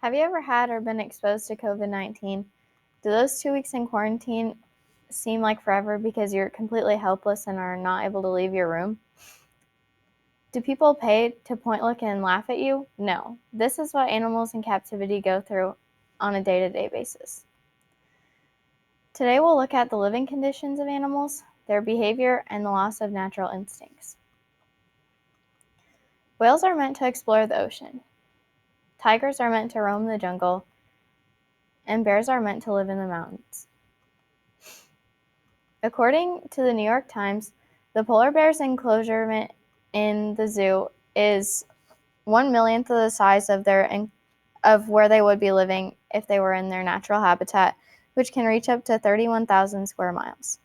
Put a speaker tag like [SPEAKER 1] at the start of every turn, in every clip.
[SPEAKER 1] Have you ever had or been exposed to COVID-19? Do those 2 weeks in quarantine seem like forever because you're completely helpless and are not able to leave your room? Do people pay to point, look, and laugh at you? No. This is what animals in captivity go through on a day-to-day basis. Today we'll look at the living conditions of animals, their behavior, and the loss of natural instincts. Whales are meant to explore the ocean. Tigers are meant to roam the jungle, and bears are meant to live in the mountains. According to the New York Times, the polar bear's enclosure in the zoo is 1/millionth of the size of where they would be living if they were in their natural habitat, which can reach up to 31,000 square miles.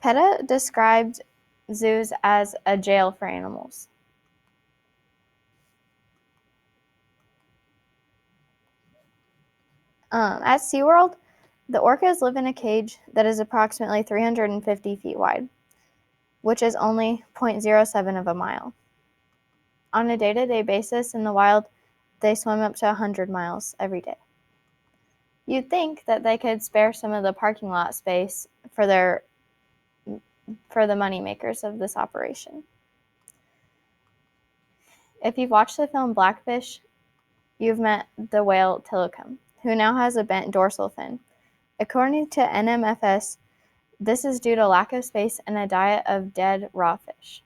[SPEAKER 1] PETA described zoos as a jail for animals. At SeaWorld, the orcas live in a cage that is approximately 350 feet wide, which is only 0.07 of a mile. On a day-to-day basis in the wild, they swim up to 100 miles every day. You'd think that they could spare some of the parking lot space for the moneymakers of this operation. If you've watched the film Blackfish, you've met the whale Tilikum, who now has a bent dorsal fin. According to NMFS, this is due to lack of space and a diet of dead raw fish.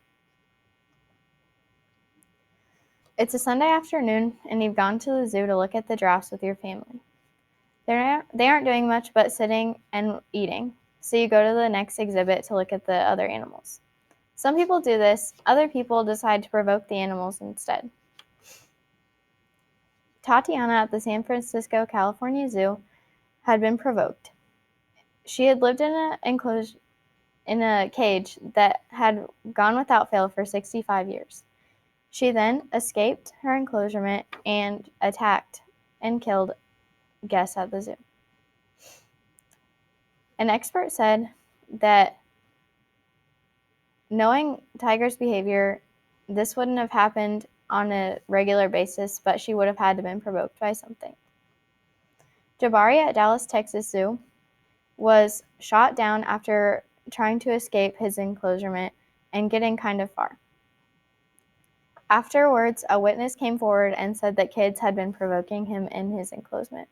[SPEAKER 1] It's a Sunday afternoon, and you've gone to the zoo to look at the giraffes with your family. They aren't doing much but sitting and eating, so you go to the next exhibit to look at the other animals. Some people do this, other people decide to provoke the animals instead. Tatiana at the San Francisco, California Zoo had been provoked. She had lived in a cage that had gone without fail for 65 years. She then escaped her enclosure and attacked and killed guests at the zoo. An expert said that knowing Tiger's behavior, this wouldn't have happened on a regular basis, but she would have had to have been provoked by something. Jabari at Dallas, Texas Zoo was shot down after trying to escape his enclosure and getting kind of far. Afterwards, a witness came forward and said that kids had been provoking him in his enclosure.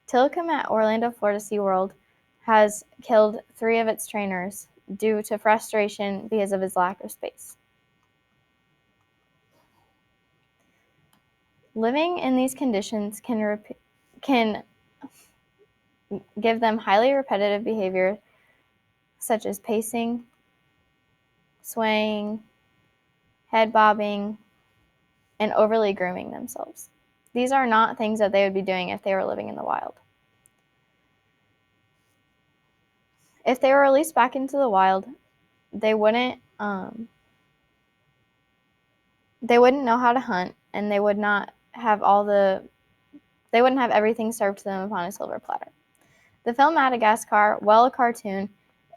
[SPEAKER 1] Tilikum at Orlando, Florida SeaWorld has killed 3 of its trainers due to frustration because of his lack of space. Living in these conditions can give them highly repetitive behavior such as pacing, swaying, head bobbing, and overly grooming themselves. These are not things that they would be doing if they were living in the wild. If they were released back into the wild, they wouldn't know how to hunt, and they wouldn't have everything served to them upon a silver platter. The film Madagascar, while a cartoon,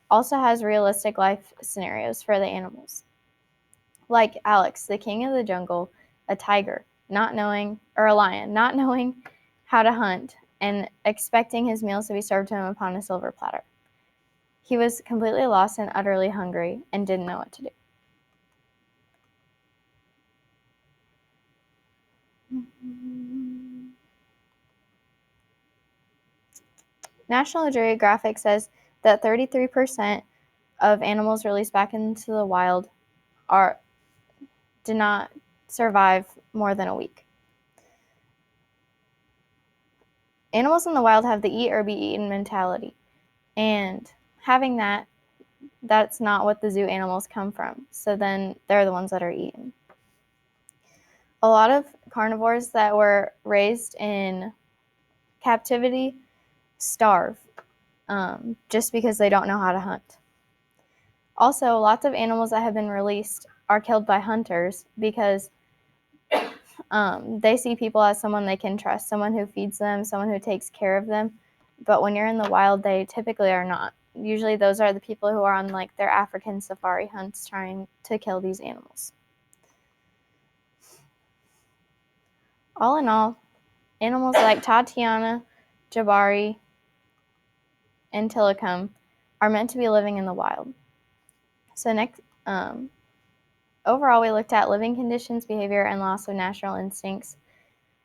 [SPEAKER 1] also has realistic life scenarios for the animals. Like Alex, the king of the jungle, a tiger, or a lion, not knowing how to hunt and expecting his meals to be served to him upon a silver platter. He was completely lost and utterly hungry and didn't know what to do. National Geographic says that 33% of animals released back into the wild did not survive more than a week. Animals in the wild have the eat or be eaten mentality, and having that's not what the zoo animals come from, so then they're the ones that are eaten. A lot of carnivores that were raised in captivity starve just because they don't know how to hunt. Also, lots of animals that have been released are killed by hunters because they see people as someone they can trust, someone who feeds them, someone who takes care of them. But when you're in the wild, they typically are not. Usually those are the people who are on their African safari hunts trying to kill these animals. All in all, animals like Tatiana, Jabari, and Tillicum are meant to be living in the wild. So next, overall, we looked at living conditions, behavior, and loss of natural instincts.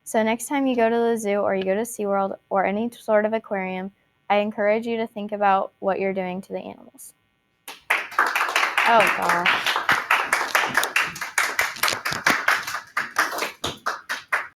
[SPEAKER 1] So next time you go to the zoo or you go to SeaWorld or any sort of aquarium, I encourage you to think about what you're doing to the animals. Oh gosh.